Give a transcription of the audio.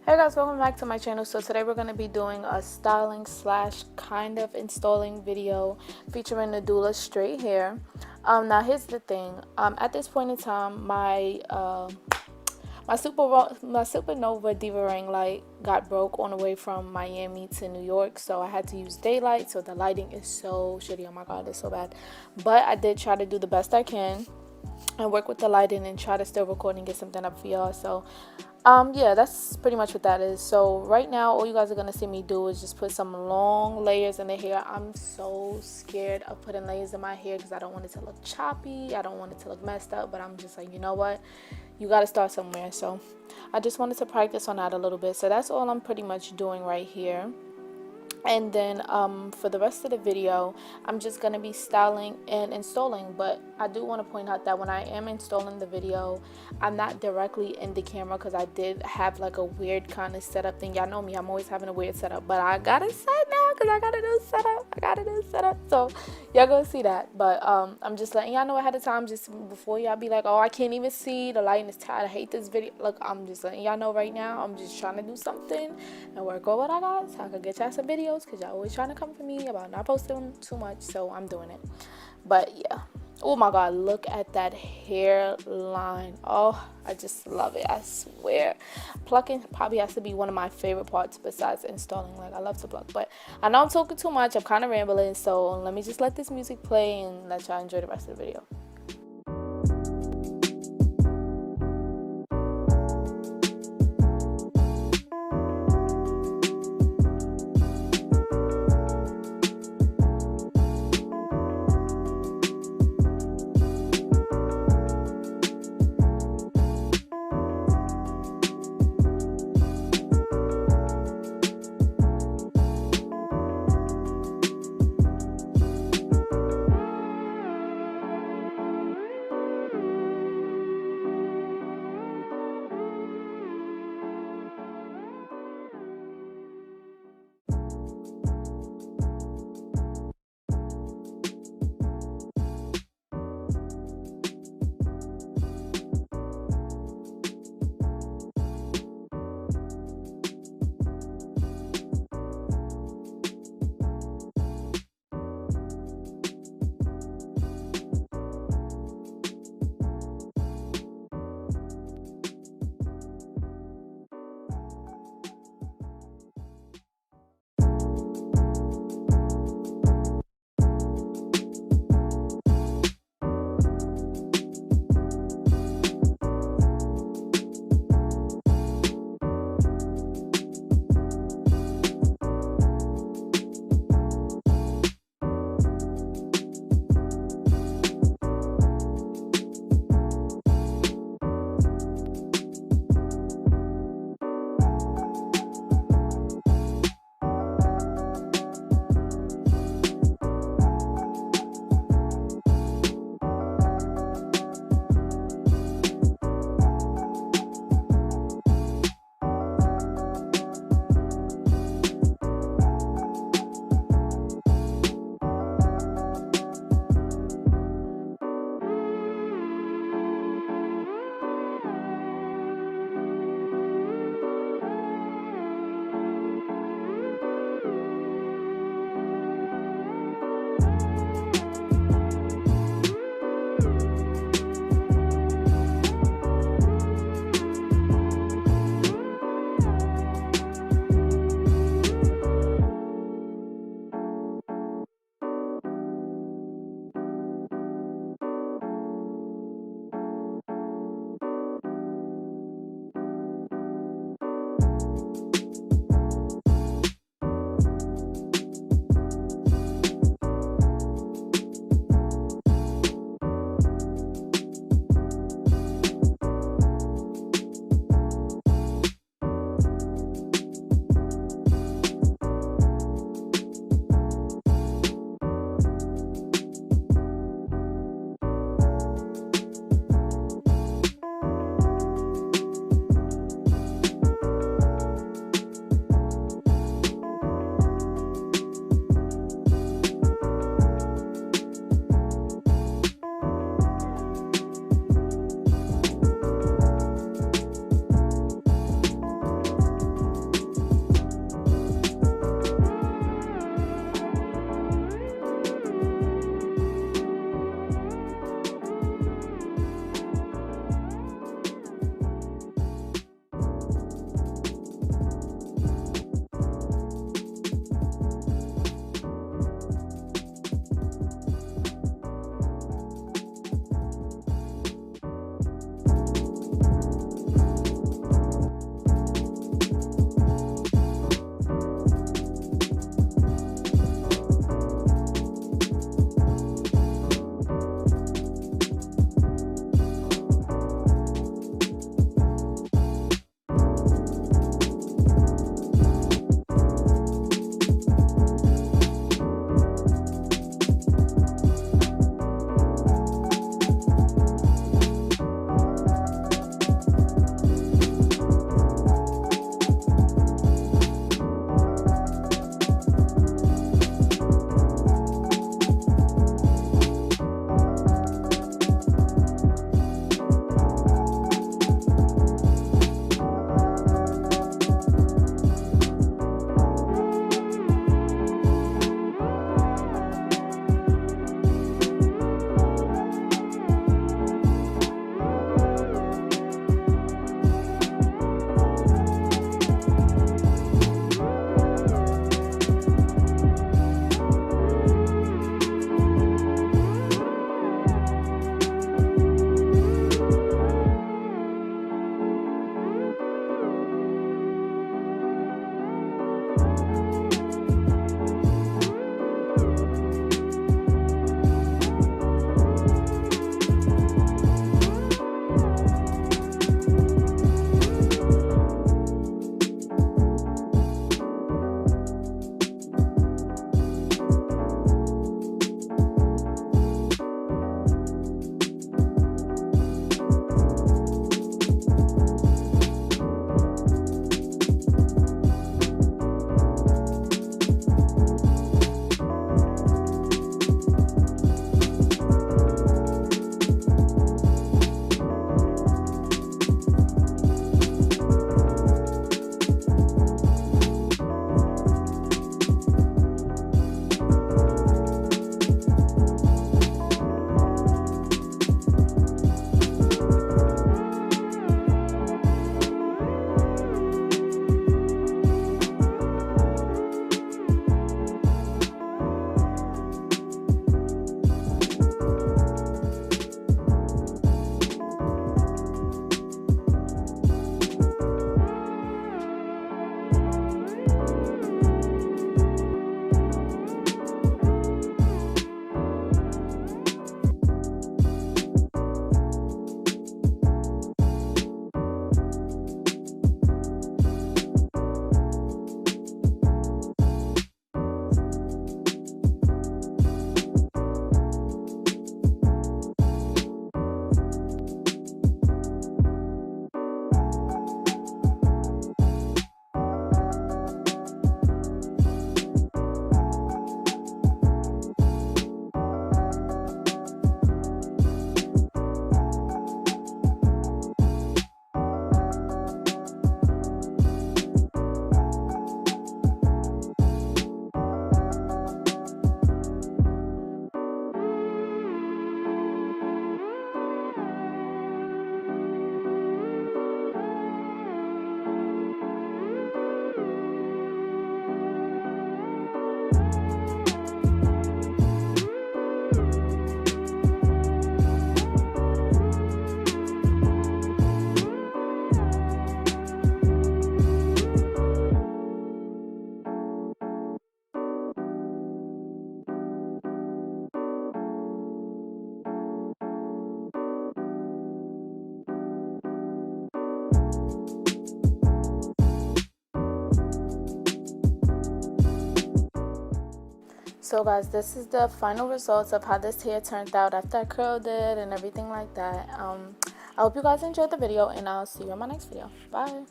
Hey guys, welcome back to my channel. So today we're going to be doing a styling slash kind of installing video featuring Nadula straight hair. Now here's the thing. At this point in time, my supernova diva ring light got broke on the way from Miami to New York, so I had to use daylight. So the lighting is so shitty. Oh my god, it's so bad. But I did try to do the best I can and work with the lighting and try to still record and get something up for y'all. So yeah, that's pretty much what that is. So right now all you guys are gonna see me do is just put some long layers in the hair. I'm so scared of putting layers in my hair because I don't want it to look choppy, I don't want it to look messed up, but I'm just like, you know what, you got to start somewhere. So I just wanted to practice on that a little bit. So that's all I'm pretty much doing right here. And then for the rest of the video, I'm just going to be styling and installing. But I do want to point out that when I am installing the video, I'm not directly in the camera because I did have like a weird kind of setup thing. Y'all know me, I'm always having a weird setup, but I got it set now because I got a new setup. So y'all gonna see that. But I'm just letting y'all know ahead of time, just before y'all be like, oh, I can't even see, the lighting is tight, I hate this video. Look, I'm just letting y'all know right now, I'm just trying to do something and work on what I got so I can get y'all some videos, because y'all always trying to come for me about not posting too much. So I'm doing it. But yeah, oh my god, look at that hairline. Oh, I just love it, I swear. Plucking probably has to be one of my favorite parts besides installing. Like, I love to pluck. But I know I'm talking too much, I'm kind of rambling, so let me just let this music play and let y'all enjoy the rest of the video. So guys, this is the final results of how this hair turned out after I curled it and everything like that. I hope you guys enjoyed the video, and I'll see you in my next video. Bye.